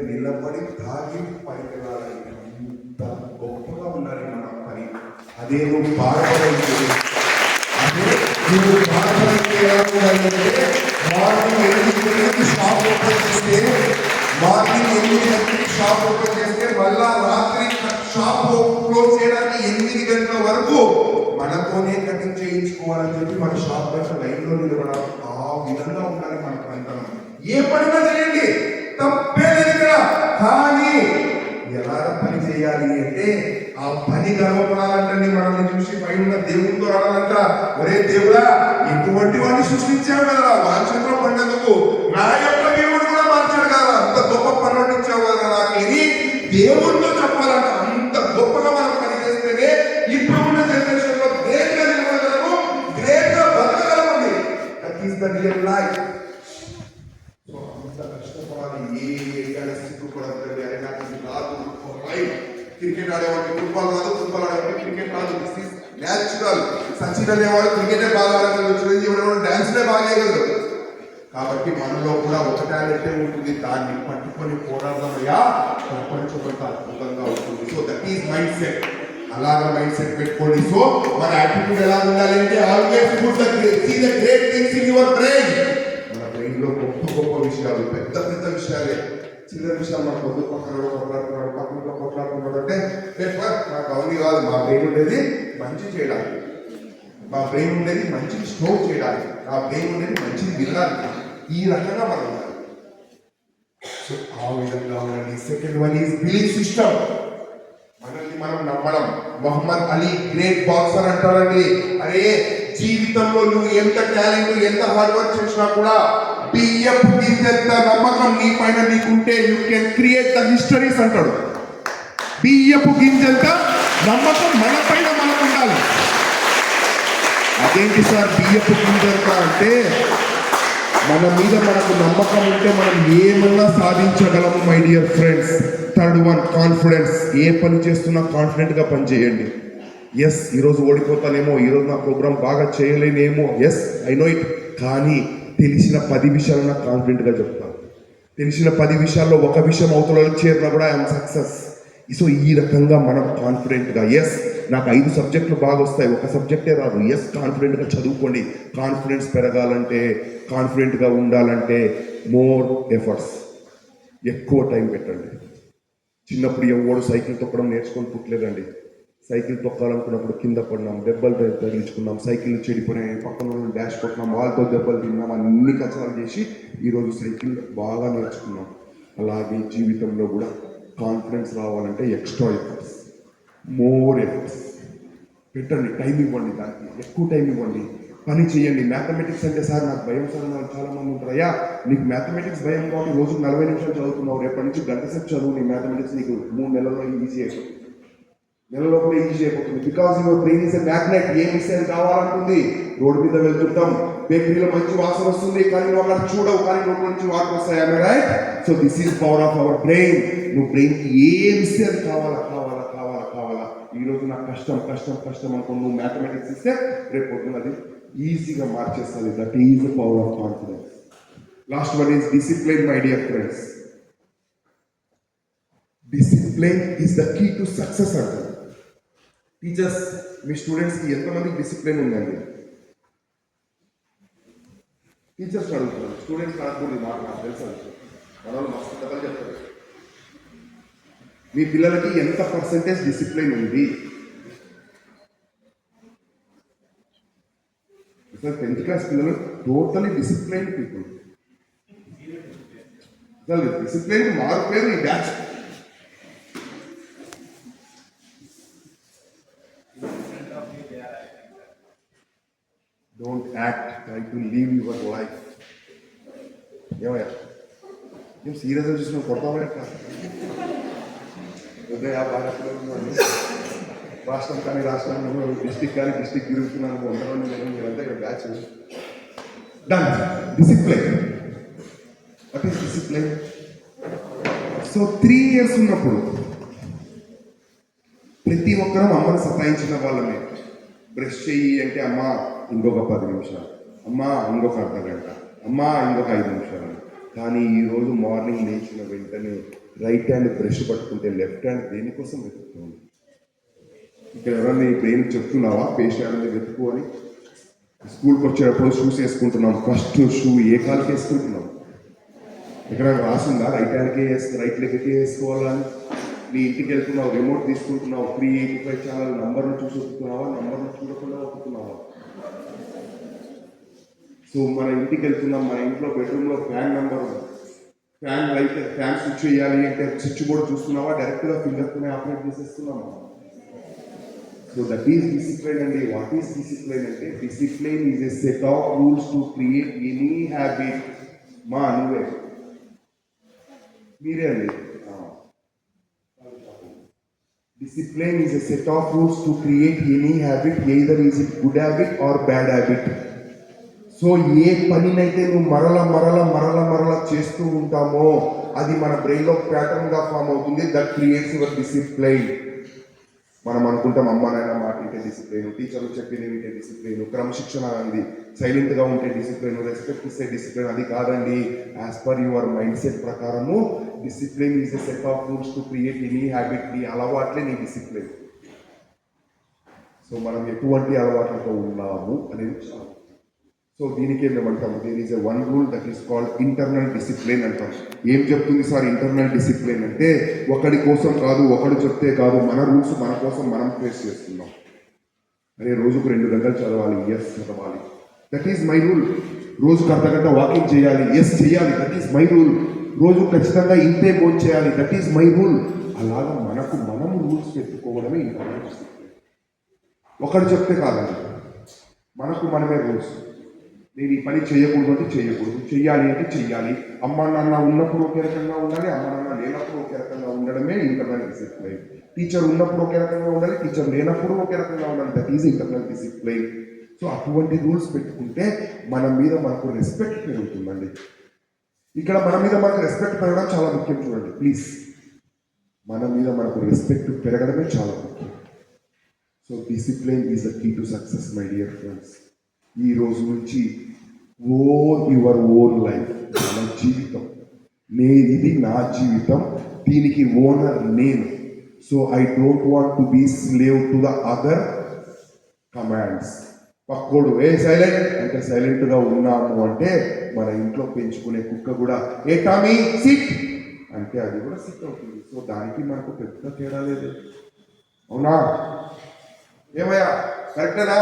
నిలబడి తాగి పైకి రావాలి. అంత గొప్పగా ఉండాలి మన పని. అదే నువ్వు బాధపడైతే అదే నువ్వు బాధపడితే మార్నింగ్ 8 షాప్ ఓపెన్ చేస్తే మార్నింగ్ 8 షాప్ ఓపెన్ చేస్తే మళ్ళా రాత్రి షాప్ క్లోజ్ చేయడానికి 8 గంటల వరకు మనతోనే కటింగ్ చేయించుకోవాలని చెప్పి మన షాప్ దగ్గర లైన్లో నిలబడాలి. ఆ విధంగా ఉండాలి మన ప్రాంతం. ఏ పనిగా చేయండి, తప్పే లేదు ఇక్కడ. కానీ ఎలా పని చేయాలి అంటే ఆ పని గర్వపడాలంటే మనల్ని చూసి పైన దేవుడితో ఆడాలంట, ఒరే దేవుడా ఎటువంటి వాడిని సృష్టించావు కదా, వాంఛంలో పండేందుకు నా యొక్క దేవుడు కూడా మార్చాడు కదా, అంత గొప్ప పనులు ఇచ్చావు కదా నాకు ఇది దేవుడితో చెప్పాలంట. అంత గొప్పగా మనం పని చేస్తేనే ఇప్పుడు ఉన్న జనరేషన్ లో గ్రేట్ గా నిలబడగలము, గ్రేట్ గా బతకగలమండి. That is the real life. So అంత కష్టపడాలి. ఏ ఏరియాలో సిగ్గుపడద్దు. అరే నాకు ఇది రాదు, క్రికెట్ ఆడేవాడికి ఫుట్బాల్ రాదు, ఫుట్బాల్ ఆడేవాడికి క్రికెట్ రాదు. This is natural. సచిన్ అనేవాడు క్రికెటే బాగా ఆడగలరు, చిరంజీవి అనేవాడు డాన్స్లే బాగా వేయగలరు. కాబట్టి మనలో కూడా ఒక టాలెంటే ఉంటుంది, దాన్ని పట్టుకొని పోరాడమయ్యా ప్రపంచమంత అద్భుతంగా ఉంటుంది. So that is mind set. అలాగా మైండ్ సెట్ పెట్టుకోండి. సో మన యాటిట్యూడ్ ఎలా ఉండాలి అంటే always put see the great things in your brain. మన బ్రెయిన్ లో గొప్ప గొప్ప విషయాలు, పెద్ద పెద్ద విషయాలే, చిన్న విషయాలు మన పొద్దు పక్కన కొట్లాడుతున్నాడు, పక్కన కొట్లాడుతున్నాడు అంటే నాకు అవన్నీ కాదు. మా బ్రెయిన్ ఉండేది మంచి చేయడానికి, మా బ్రెయిన్ ఉండేది మంచిని స్టోర్ చేయడానికి, నా బ్రెయిన్ ఉండేది మంచిని వినడానికి. ఈ రకంగా మనం ఉండాలి. సో ఆ విధంగా ఉండండి. Second one is belief system. మనల్ని మనం నమ్మడం. మొహమ్మద్ అలీ గ్రేట్ బాక్సర్ అంటారండి, అరే జీవితంలో నువ్వు ఎంత టాలెంట్, ఎంత హార్డ్ వర్క్ చేసినా కూడా బియ్యపు గింజంత నమ్మకం నీ పైన నీకుంటే you can create the histories అంటాడు. బియ్యపు గింజంత నమ్మకం మన పైన మనకు ఉండాలి. అదేంటి సార్ బియ్యపు గింజంత అంటే, మన మీద మనకు నమ్మకం ఉంటే మనం ఏమన్నా సాధించగలము my dear friends. Third one confidence. ఏ పని చేస్తున్నా కాన్ఫిడెంట్గా పని చేయండి. ఎస్ ఈరోజు ఓడిపోతానేమో, ఈరోజు నా ప్రోగ్రామ్ బాగా చేయలేనేమో, ఎస్ ఐ నో ఇట్. కానీ తెలిసిన 10 విషయాలు నాకు కాన్ఫిడెంట్గా చెప్తాను. తెలిసిన 10 విషయాల్లో ఒక విషయం అవతలకి చేరినా కూడా ఐఎమ్ సక్సెస్. సో ఈ రకంగా మనం కాన్ఫిడెంట్గా, ఎస్ నాకు 5 సబ్జెక్టులు బాగా వస్తాయి, ఒక సబ్జెక్టే రాదు, ఎస్ కాన్ఫిడెంట్గా చదువుకోండి. కాన్ఫిడెన్స్ పెరగాలంటే, కాన్ఫిడెంట్గా ఉండాలంటే మోర్ ఎఫర్ట్స్, ఎక్కువ టైం పెట్టండి. చిన్నప్పుడు ఎవడు సైకిల్ తొక్కడం నేర్చుకొని పుట్టలేదండి. సైకిల్ తొక్కాలనుకున్నప్పుడు కింద పడినాం, దెబ్బలు తగిలించుకున్నాం, సైకిల్ చెడిపోయినాయి, పక్కన డాష్ కొట్టినాం, వాళ్ళతో దెబ్బలు తిన్నాం, అన్ని కచరాలు చేసి ఈరోజు సైకిల్ బాగా నేర్చుకున్నాం. అలాగే జీవితంలో కూడా కాన్ఫిడెన్స్ రావాలంటే ఎక్స్ట్రా ఎఫర్ట్స్, మోర్ ఎఫర్ట్స్ పెట్టండి. టైం ఇవ్వండి, దానికి ఎక్కువ టైం ఇవ్వండి, పని చేయండి. మ్యాథమెటిక్స్ అంటే సార్ నాకు భయం సార్ అని చాలా మంది ఉంటారు. అయ్యా నీకు మ్యాథమెటిక్స్ భయం కాబట్టి రోజుకు 40 నిమిషాలు చదువుతున్నావు, రేపటి నుంచి గంట సేపు చదువు. నీ మ్యాథమెటిక్స్ నీకు 3 నెలల్లో ఈజీ అయిపోతుంది, నెలలోపలే ఈజీ అయిపోతుంది. Because your brain is a magnet. ఏ మిస్సేజ్ కావాలంటుంది. రోడ్డు మీద వెళ్తుంటాం, బేకరీలో మంచి వాసన వస్తుంది, కానీ నువ్వు అక్కడ చూడవు, కానీ రోడ్డు నుంచి వాటర్ వస్తాయి. I right? So this is power of our brain. నువ్వు బ్రెయిన్కి ఏ మిస్సేజ్ కావాలా కావాలా కావాలా కావాలా, ఈరోజు నాకు కష్టం కష్టం కష్టం అనుకో, నువ్వు మ్యాథమెటిక్స్ ఇస్తే రేపు పొద్దున అది ఈజీగా మార్చేస్తుంది. That is the power of confidence. Last one is discipline my dear friends. Discipline is the key to success అంటారు. టీచర్స్ మీ స్టూడెంట్స్కి ఎంతమందికి డిసిప్లిన్ ఉందండి? టీచర్స్ అడుగుతున్నారు, స్టూడెంట్స్ అడుగుతుంది. నాకు తెలుసు, మన వాళ్ళు మస్తు కథలు చెప్తారు. మీ పిల్లలకి ఎంత పర్సెంటేజ్ డిసిప్లిన్ ఉంది? 10th క్లాస్ పిల్లలు టోటలీ డిసిప్లైన్ పీపుల్. డిసిప్లైన్ మారుపేరు ఈ batch. Don't act, try to live your life. ఏమయ్యా ఏం సీరియస్గా చూసిన కొడతామని ఉదయ బాగా రాష్ట్రం కానీ రాష్ట్రంలో డిస్టిక్ కానీ డిస్టిక్ తిరుగుతున్నాను, ఉండడం మీరంతా ఇక్కడ batch. Done. Discipline. What is discipline? So 3 years ఉన్నప్పుడు ప్రతి ఒక్కరూ అమ్మని సతాయించిన వాళ్ళమే. బ్రష్ చెయ్యి అంటే అమ్మ ఇంకొక 10 నిమిషాలు, అమ్మ ఇంకొక అర్ధ గంట, అమ్మ ఇంకొక 5 నిమిషాలు. కానీ ఈరోజు మార్నింగ్ లేచిన వెంటనే రైట్ హ్యాండ్ బ్రష్ పట్టుకుంటే లెఫ్ట్ హ్యాండ్ దేనికోసం వెతుకుతుంది? ఇక్కడ ఎవరన్నా నీ బ్రెయిన్ చెప్తున్నావా పేస్ట్ హ్యాండ్ వెతుకు అని? స్కూల్కి వచ్చేటప్పుడు షూస్ వేసుకుంటున్నాం, ఫస్ట్ షూ ఏ కాలుకి వేసుకుంటున్నాం? ఇక్కడ రాసిందా రైట్ హ్యాండ్కే రైట్ లెగ్కే వేసుకోవాలని? నీ ఇంటికి వెళ్తున్నావు, రిమోట్ తీసుకుంటున్నావు, 385 ఛానల్ నంబర్ను చూసి ఒప్పుతున్నావా, నంబర్ను చూడకుండా ఒప్పుతున్నావా? సో మన ఇంటికి వెళ్తున్నాం, మన ఇంట్లో బెడ్రూమ్లో fan number, fan light, fan switch చేయాలి అంటే స్విచ్ బోర్డ్ చూస్తున్నావా, డైరెక్ట్గా ఫింగర్తోనే ఆపరేట్ చేసేస్తున్నామా? సో దట్ ఈస్ డిసిప్లైన్ అండి. వాట్ ఈస్ డిసిప్లైన్ అంటే, discipline is a set of rules to create any habit. మా నువ్వే మీరే అండి. Discipline is a set of rules to create any habit, either is it good habit or bad habit. So ఏ పనినైతే నువ్వు మరల చేస్తూ ఉంటామో అది మన బ్రెయిన్లో ప్యాటర్న్గా ఫామ్ అవుతుంది. That creates your discipline. మనం అనుకుంటాం అమ్మ నాయన మాట ఉంటే డిసిప్లైన్, టీచర్లు చెప్పింది వింటే డిసిప్లైన్, క్రమశిక్షణ అంది, సైలెంట్గా ఉంటే డిసిప్లైన్, రెస్పెక్ట్ ఇస్తే డిసిప్లైన్. అది కాదండి. As per your mindset ప్రకారము discipline is a set of rules to create any habit. నీ అలవాట్లే నీ డిసిప్లైన్. సో మనం ఎటువంటి అలవాట్లతో ఉన్నాము అనేది చాలా. సో దీనికే మేమంటాము there is a one rule that is called internal discipline అంటాం. ఏం చెప్తుంది సార్ ఇంటర్నల్ డిసిప్లిన్ అంటే? ఒకడి కోసం కాదు, ఒకడు చెప్తే కాదు, మన రూల్స్ మన కోసం మనం ఫేస్ చేస్తున్నాం. అరే రోజుకు 2 గంటలు చదవాలి, ఎస్ చదవాలి, దట్ ఈస్ మై రూల్. రోజుకు అర్ధగంట వాకింగ్ చేయాలి, ఎస్ చేయాలి, దట్ ఈస్ మై రూల్. రోజు ఖచ్చితంగా ఇంతే భోజనం చేయాలి, దట్ ఈస్ మై రూల్. అలాగా మనకు మనం రూల్స్ పెట్టుకోవడమే ఇంటర్నల్ డిసిప్లిన్. ఒకడు చెప్తే కాదండి, మనకు మనమే రూల్స్. నేను ఈ పని చేయకూడదు అంటే చేయకూడదు, చెయ్యాలి అంటే చెయ్యాలి. అమ్మ నాన్న ఉన్నప్పుడు ఒకే రకంగా ఉండాలి, అమ్మ నాన్న లేనప్పుడు ఒకే రకంగా ఉండడమే ఇంటర్నల్ డిసిప్లైన్. టీచర్ ఉన్నప్పుడు ఒకే రకంగా ఉండాలి, టీచర్ లేనప్పుడు ఒకే రకంగా ఉండాలి, that is internal discipline. So అటువంటి రూల్స్ పెట్టుకుంటే మన మీద మనకు రెస్పెక్ట్ పెరుగుతుందండి. ఇక్కడ మన మీద మనకు రెస్పెక్ట్ పెరగడం చాలా ముఖ్యం. చూడండి ప్లీజ్, మన మీద మనకు రెస్పెక్ట్ పెరగడమే చాలా ముఖ్యం. So discipline is the key to success my dear friends. ఈ రోజు నుంచి యువర్ ఓన్ లైఫ్, మన జీవితం, ఇది నా జీవితం, దీనికి ఓనర్ నేను. So I don't want to be slave to the other commands. పక్కోడు ఏ సైలెంట్ అంటే సైలెంట్గా ఉన్నాము అంటే మన ఇంట్లో పెంచుకునే కుక్క కూడా ఏ టామీ సిట్ అంటే అది కూడా సిట్ అవుతుంది. సో దానికి మనకు పెద్ద తేడా లేదు. అవునా? ఏమయ్యా కరెక్టేనా?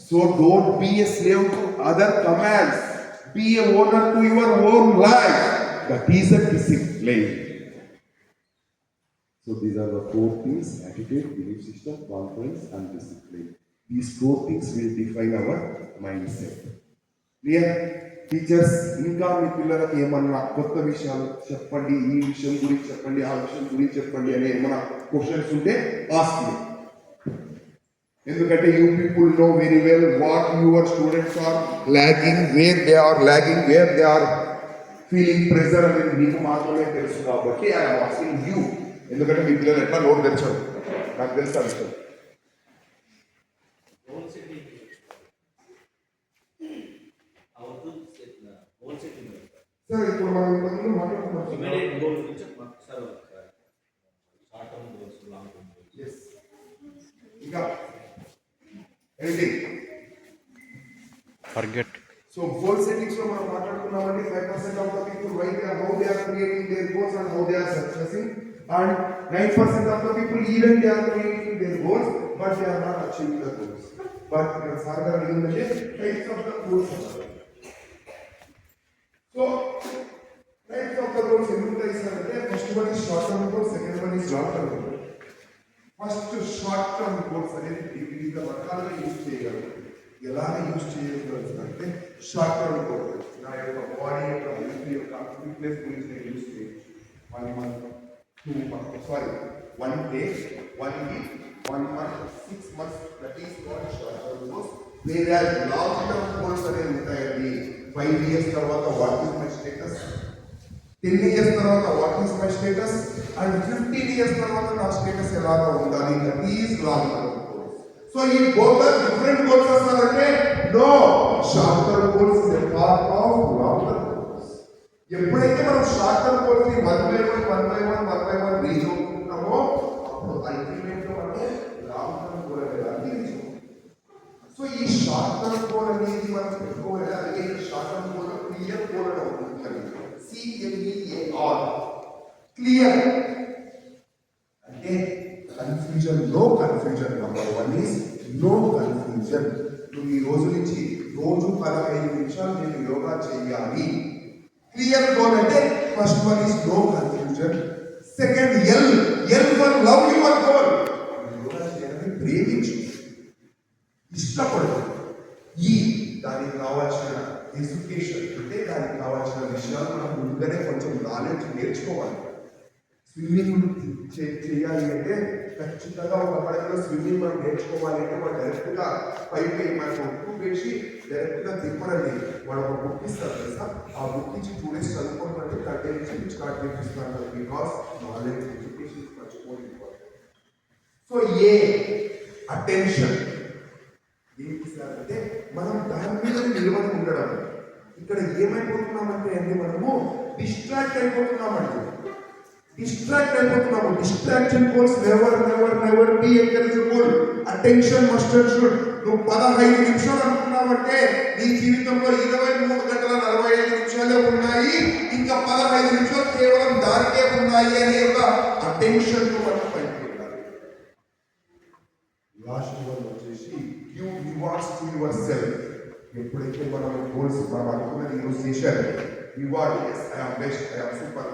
So don't be a slave to other commands. Be a owner to your own life. That is a discipline. So these are the 4 things: attitude, belief system, confidence and discipline. These 4 things will define our mindset. Clear? Teachers ఇంకా మీ పిల్లలకి ఏమన్నా కొత్త విషయాలు చెప్పండి, ఈ విషయం గురించి చెప్పండి, ఆ విషయం గురించి చెప్పండి అనే ఏమన్నా క్వశ్చన్స్ ఉంటే ఆస్క్ మీ. ఎందుకంటే you people know very well what your students are lagging, where they are lagging, where they are feeling pressure అనేది మీకు మాత్రమే తెలుసు. కాబట్టి ఐఎమ్ ఆస్కింగ్ యూ. ఎందుకంటే మీ పిల్లలు ఎట్లా నోట్ తెచ్చారు నాకు తెలుసు. విషయం సార్ ఇప్పుడు మనం ఇంతకుముందు మాట్లాడుతున్నాం ఇంకా ఏంటి ఫర్గెట్. సో గోల్ సెట్టింగ్స్ లో మనం మాట్లాడుకున్నామండి. 5% of the people why they are, how they are creating their goals and how they are successing, and 9% of the people even they are creating their goals but they are not achieving the goals. But further ఏంటంటే types of the goals. So types of the goals ఎందుకు ఇస్తారంటే first one is short term goal, second one is long term goal. First short term goals అనేది వివిధ రకాలుగా use చేయగలరు. ఎలా use చేయగలుగుతారు అంటే షార్ట్ టర్మ్ గోల్ నా యొక్క బాడీ యొక్క హెల్త్ యొక్క ఫిట్నెస్ గురించి నేను యూజ్ చేయొచ్చు. 1 month, 2 months, sorry 1 day, 1 week, 1 month, 6 months, that is called short term goals. Whereas long term goals అనేవి ఉంటాయండి. 5 years తర్వాత what is my status, 10 years తర్వాత what is my status, and 15 years తర్వాత నా status ఎలాగా ఉండాలి. That is long term goals. So ఈ both are different goals అన్నారంటే no, short term goals is a part of long term goals. ఎప్పుడైతే మనం short term goals ని 1 by 1 reach అవుతుంటామో అప్పుడు అల్టిమేట్ గా మనం లాంగ్ టర్మ్ గోల్ అనేది రీచ్ అవుతాం. సో ఈ షార్ట్ టర్మ్ గోల్ అనేది మనం పెట్టుకోవాలి. అలాగే ఈ short term goal clear goal అని ఉంటుంది. CLEAR క్లియర్ అంటే confusion, no confusion. Number 1 is no confusion. నువ్వు ఈ రోజు నుంచి రోజు 15 నిమిషాలు నేను యోగా చేయాలి. క్లియర్ గోల్ అంటే first one is no confusion. Second L for love your goal. Yoga చేయాలని ప్రేమించు, ఇష్టపడు. దానికి కావాల్సిన ఎడ్యుకేషన్ అంటే దానికి కావాల్సిన విషయాలు మనం ముందుగానే కొంచెం నాలెడ్జ్ నేర్చుకోవాలి. స్విమ్మింగ్ చేయాలి అంటే ఖచ్చితంగా ఒక పడకలో స్విమ్మింగ్ మనం నేర్చుకోవాలి అంటే మనం డైరెక్ట్గా పైకి మనకు ఒట్టు వేసి డైరెక్ట్గా తిప్పడండి. వాడు ఒక బుక్ ఇస్తారు కదా, ఆ బుక్ ఇచ్చి 2 days చదువుకోవాలంటే 30 నుంచి స్టార్ట్ చేపిస్తున్నారు. బికాస్ నాలెడ్జ్ ఎడ్యుకేషన్ మర్చిపోయింది. సో అటెన్షన్ ఏంటి సార్ అంటే మనం దాని మీద నిలబడి ఉండడం. ఇక్కడ ఏమైపోతున్నామంటే అండి మనము డిస్ట్రాక్ట్ అయిపోతున్నామండి. Distraction goals never be encourageable. Attention must and should. నువ్వు 15 నిమిషాలు అనుకున్నావంటే నీ జీవితంలో 23 గంటల 45 నిమిషాలే ఉన్నాయి, ఇంకా 15 నిమిషాలు కేవలం దానికే ఉన్నాయి అనే ఒక అటెన్షన్ తో మనం పైకి వెళ్ళాలి. లాస్ట్ వన్ వచ్చేసి give rewards to your yourself మనం గోల్స్ మనం అనుకున్నది ఈరోజు చేశారు, reward, I am best, I am super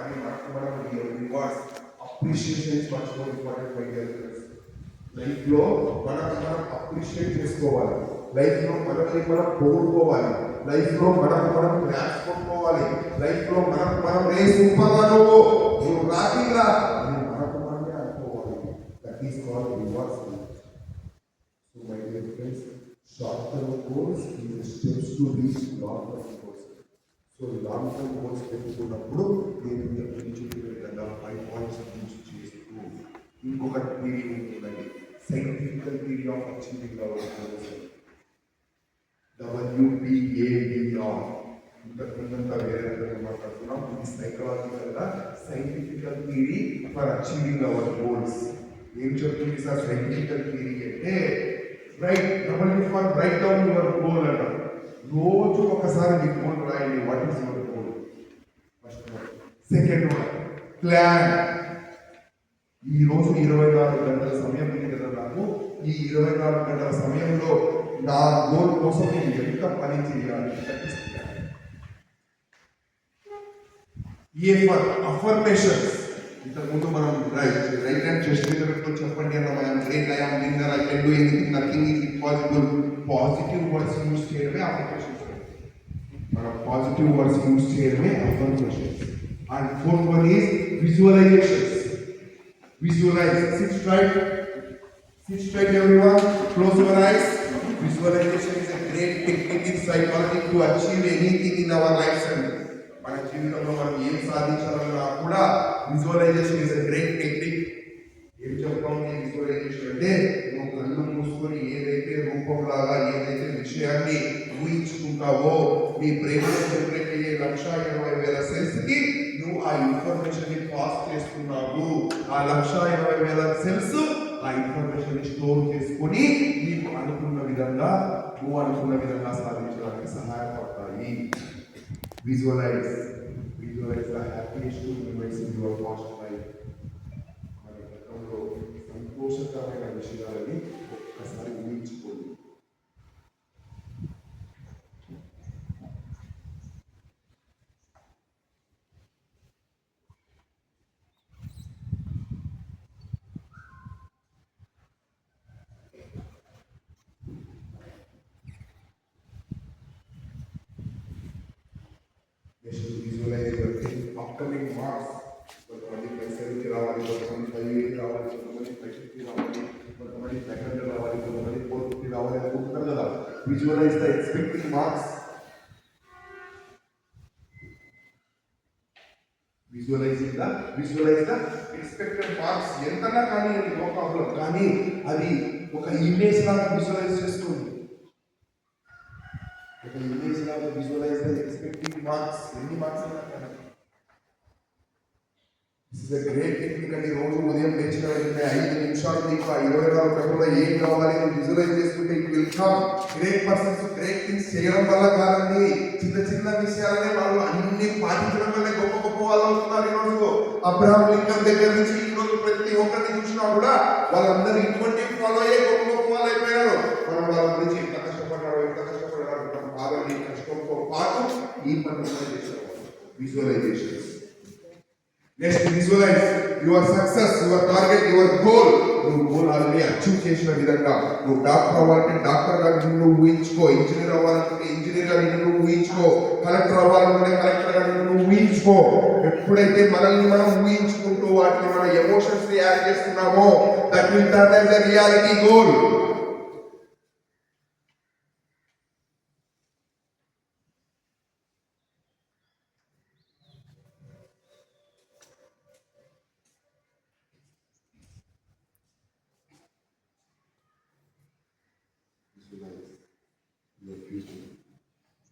అని మనం rewards, appreciation is much more important my dear friends. Life లో మనం అప్రిషియేట్ చేసుకోవాలి. లైఫ్ లో మనల్ని మనం కోరుకోవాలి. లైఫ్ లో మనం క్లాస్ కొట్టుకోవాలి. లైఫ్ లో మనం సూపర్ నువ్వు రాకింగ్లా మనకు మనమే అనుకోవాలి. That is called rewards. So my dear friends, short term goals is steps to reach long term goals. So long term goals పెట్టుకున్నప్పుడు నేను చెప్పిన విధంగా 5 పాయింట్స్ రీచ్ చేస్తూ ఇంకొకటి థియరీ ఉంటుందండి, scientifical theory of achieving our goals, WBABR. ఇంతకుముందంతా వేరే మాట్లాడుతున్నాం. ఇది సైకలాజికల్ గా scientifical theory for achieving our goals. ఏం చెప్తుంది సార్ సైంటిఫికల్ థియరీ అంటే, రైట్ డౌన్ యువర్ గోల్ అంటారు. రోజు ఒకసారి మీ గోల్ రాయండి. What is your goal? First one. Second one, plan. ఈ రోజు 24 గంటల సమయం ఉంది కదా నాకు. ఈ 24 గంటల సమయంలో నా గోల్ కోసం నేను ఎంత పని చేయాలి? అఫర్మేషన్స్. ఇంతకుముందు మనం రైట్ హ్యాండ్ చెస్ట్ మీద పెట్టుకొని చెప్పండి అన్న, I'm great, I am winner, I can do anything, nothing is impossible. Positive words use చేయడమే అఫర్మేషన్స్. మనం పాజిటివ్ వర్డ్స్ యూజ్ చేయడమే affirmations. And fourth one is visualizations. Visualize. Sit straight everyone. Close your eyes. Visualization is a great technique in psychology to achieve anything in our lives. మన జీవితంలో మనం ఏం సాధించాలన్నా కూడా visualization is a great technique. ఏం చెప్తాం ఈ visualisation అంటే, నువ్వు కళ్ళు మూసుకొని ఏదైతే రూపంలాగా ఏదైతే విషయాన్ని ఊహించుకుంటావో నీ బ్రెయిన్లో జనరేట్ అయ్యే 1,80,000 సెల్స్ కి నువ్వు ఆ ఇన్ఫర్మేషన్ ని పాస్ చేస్తున్నావు. ఆ 1,80,000 సెల్స్ ఆ ఇన్ఫర్మేషన్ ని స్టోర్ చేసుకుని నీకు అనుకున్న విధంగా సాధించడానికి సహాయపడతాయి. Visualize the happiest moments in your past life. మన గతంలో సంతోషకరమైన విషయాలని ఒక్కసారి ఊహించుకోండి. Visualize upcoming marks. కొంతమంది పైసలకి రావాలి, కొంతమంది 5,000 రావాలి, కొంతమంది 50 రావాలి, కొంతమంది 500 రావాలి, కొంతమంది 450 రావాలి అనుకుంటున్నారు కదా. Visualise the expecting marks. Visualise the expected marks. ఎంతన్నా కానీ నో ప్రాబ్లం, కానీ అది ఒక ఇమేజ్ లాగా విజువలైజ్ చేసుకోండి. ఒక ఇమేజ్ లాగా విజువలైజ్ ద ఎక్స్పెక్టింగ్ మార్క్స్ ఎన్ని marks this is great technique అండి. రోజు ఉదయం లేచిన వెంటనే 5 నిమిషాలు మీకు ఆ 24 గంటల్లో ఏం కావాలి విజువలైజ్ చేసుకుంటే it will come. Great persons great things చేయడం వల్ల కాదండి, చిన్న చిన్న విషయాలనే వాళ్ళు అన్ని పాటించడం వల్ల గొప్ప గొప్ప వాళ్ళు అవుతున్నారు. ఈరోజు అబ్రహాం లింకన్ దగ్గర నుంచి ఈరోజు ప్రతి ఒక్కరిని చూసినా కూడా వాళ్ళందరూ ఇటువంటి ఫాలో అయ్యే గొప్ప గొప్ప వాళ్ళు అయిపోయారు. మనం వాళ్ళ గురించి ఎంత కష్టపడ్డారు మనం బాగా కష్టంతో పాటు ఈ పని చేసాం. Visualization. Next, visualize your success, your target, your goal. నువ్వు గోల్ ఆల్రెడీ అచీవ్ చేసిన విధంగా నువ్వు డాక్టర్ అవ్వాలంటే డాక్టర్ గా నిన్ను ఊహించుకో, ఇంజనీర్ అవ్వాలంటే ఇంజనీర్ గా నిన్ను ఊహించుకో, కలెక్టర్ అవ్వాలంటే కలెక్టర్ గా నిన్ను ఊహించుకో. ఎప్పుడైతే మనల్ని మనం ఊహించుకుంటూ వాటిని మన ఎమోషన్స్ ని యాడ్ చేస్తున్నామో that will turn as a reality goal. Future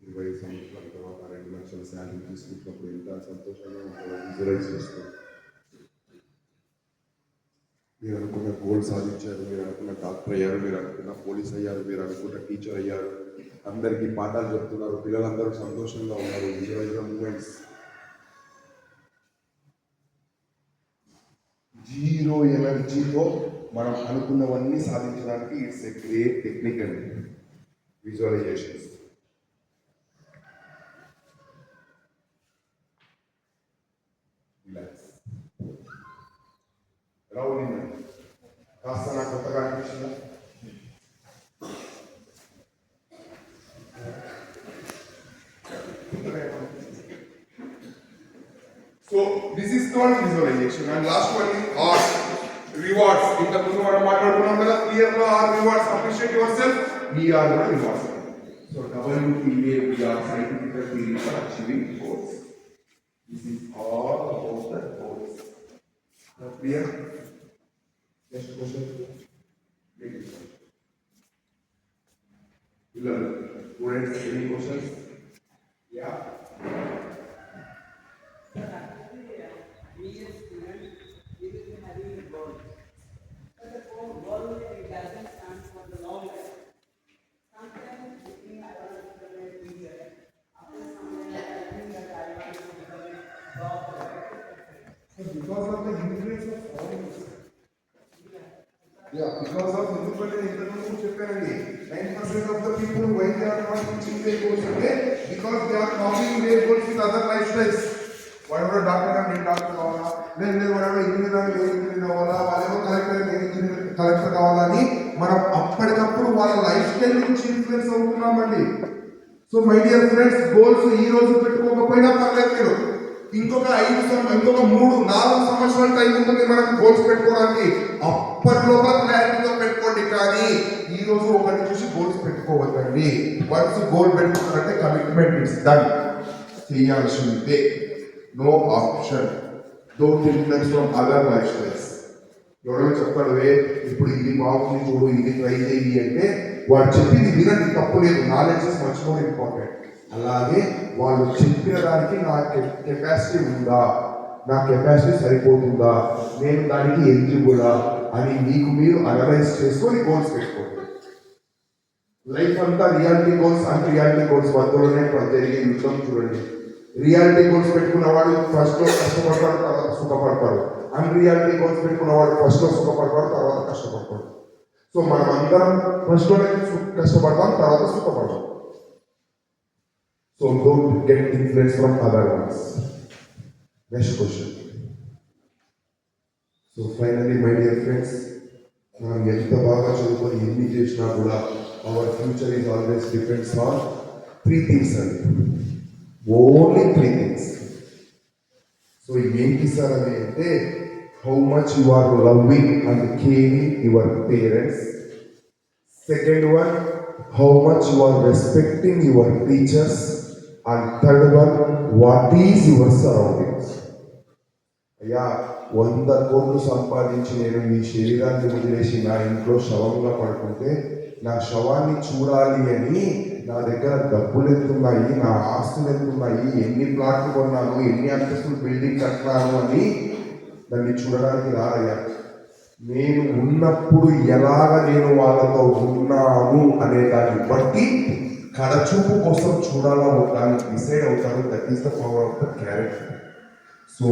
20 సంవత్సరాల తర్వాత 2 లక్షల శాలరీ తీసుకుంటున్నప్పుడు ఎంత సంతోషంగా ఉంటుందో విజువలైజ్ చేస్తూ మీరు అనుకున్న గోల్ సాధించారు, మీరు అనుకున్న డాక్టర్ అయ్యారు, మీరు అనుకున్న పోలీస్ అయ్యారు, మీరు అనుకున్న టీచర్ అయ్యారు, అందరికీ పాఠాలు చెప్తున్నారు, పిల్లలందరూ సంతోషంగా ఉన్నారు. Visualise moments. జీరో ఎనర్జీతో మనం అనుకున్నవన్నీ సాధించడానికి ఇట్స్ ఎ గ్రేట్ టెక్నిక్ అండి విజువలైజేషన్స్. ఎలా ఉండిందండి? కాస్త నాకు కొత్తగా అనిపించిందా? So this is called visualization. And last one is art rewards. ఇంతకుముందు మనం మాట్లాడుకున్నాం కదా, క్లియర్ గా R rewards. Appreciate yourself. VR కూడా rewards. So WPAVR scientific theory for achieving goals. This is all about the goals. Clear? Next question. Students, any questions? Yeah. Because of the influence of foreigners. Yeah, because of independent international చెప్పారండి. 9% of the people why they are not reaching their goals అంటే because they are copying their goals with other lifestyles. వాడెవరో doctor గా నేను doctor కావాలా, లేదు వాడెవరో engineer గా నేను engineer కావాలా, వాళ్ళేమో కలెక్టర్ నేను ఇంజనీర్ కలెక్టర్ కావాలని మనం అప్పటికప్పుడు వాళ్ళ లైఫ్ స్టైల్ నుంచి ఇన్ఫ్లుయెన్స్ అవుతున్నామండి. So my dear friends, goals ఈ రోజు పెట్టుకోకపోయినా పర్లేదు, మీరు ఇంకొక 3-4 సంవత్సరాల టైం ఉంటుంది మనం గోల్స్ పెట్టుకోవడానికి. అప్పటిలోగా క్లారిటీతో పెట్టుకోండి, కానీ ఈ రోజు ఒకటి చూసి గోల్స్ పెట్టుకోవద్దండి. వన్స్ గోల్ పెట్టుకున్నారంటే కమిట్మెంట్ ఇట్స్ డన్, చేయాల్సిందే, no option. Don't influence from other lifestyles. ఎవరైనా చెప్తాడు ఇప్పుడు ఇది బాగుంది చూడు, ఇది ట్రై చేయి అంటే వాడు చెప్పింది వినండి, తప్పు లేదు. Knowledge is much more important. అలాగే వాళ్ళు చెప్పిన దానికి నా కెపాసిటీ ఉందా, నా కెపాసిటీ సరిపోతుందా, నేను దానికి ఎలిజిబులా అని మీకు మీరు అనలైజ్ చేసుకొని గోల్స్ పెట్టుకోండి. లైఫ్ అంతా reality goals and reality goals మధ్యలోనే జరిగే యుద్ధం చూడండి. రియాలిటీ గోల్స్ పెట్టుకున్నవాడు ఫస్ట్ లో కష్టపడతాడు, తర్వాత సుఖపడతాడు. అన్ రియాలిటీ గోల్స్ పెట్టుకున్నవాడు ఫస్ట్ లో సుఖపడతాడు, తర్వాత కష్టపడతాడు. సో మనం అందరం ఫస్ట్ లోనే కష్టపడతాం, తర్వాత సుఖపడతాం. So don't get influence from other ones. Next question. So finally, my dear friends, మనం ఎంత బాగా చదువుకొని ఎన్ని చేసినా కూడా our future is always depends on 3 things అండి. Only 3 things. So ఏంటి సార్ అని అంటే, how much you are loving and caring your parents. Second one, how much you are respecting your teachers. And third one, what is your surroundings? అయ్యా 100 కోట్లు సంపాదించి నేను ఈ శరీరాన్ని వదిలేసి నా ఇంట్లో శవంగా పడుకుంటే నా శవాన్ని చూడాలి అని నా దగ్గర డబ్బులు ఎంతున్నాయి, నా ఆస్తులు ఎంతున్నాయి, ఎన్ని ప్లాట్లు కొన్నాను, ఎన్ని అంతస్తులు బిల్డింగ్ కట్టినాను అని దాన్ని చూడడానికి రారయ్యా. నేను ఉన్నప్పుడు ఎలాగ నేను వాళ్ళతో ఉన్నాను అనే దాన్ని బట్టి కడచూపు కోసం చూడాలా దాన్ని డిసైడ్ అవుతారు. That is the power of the character.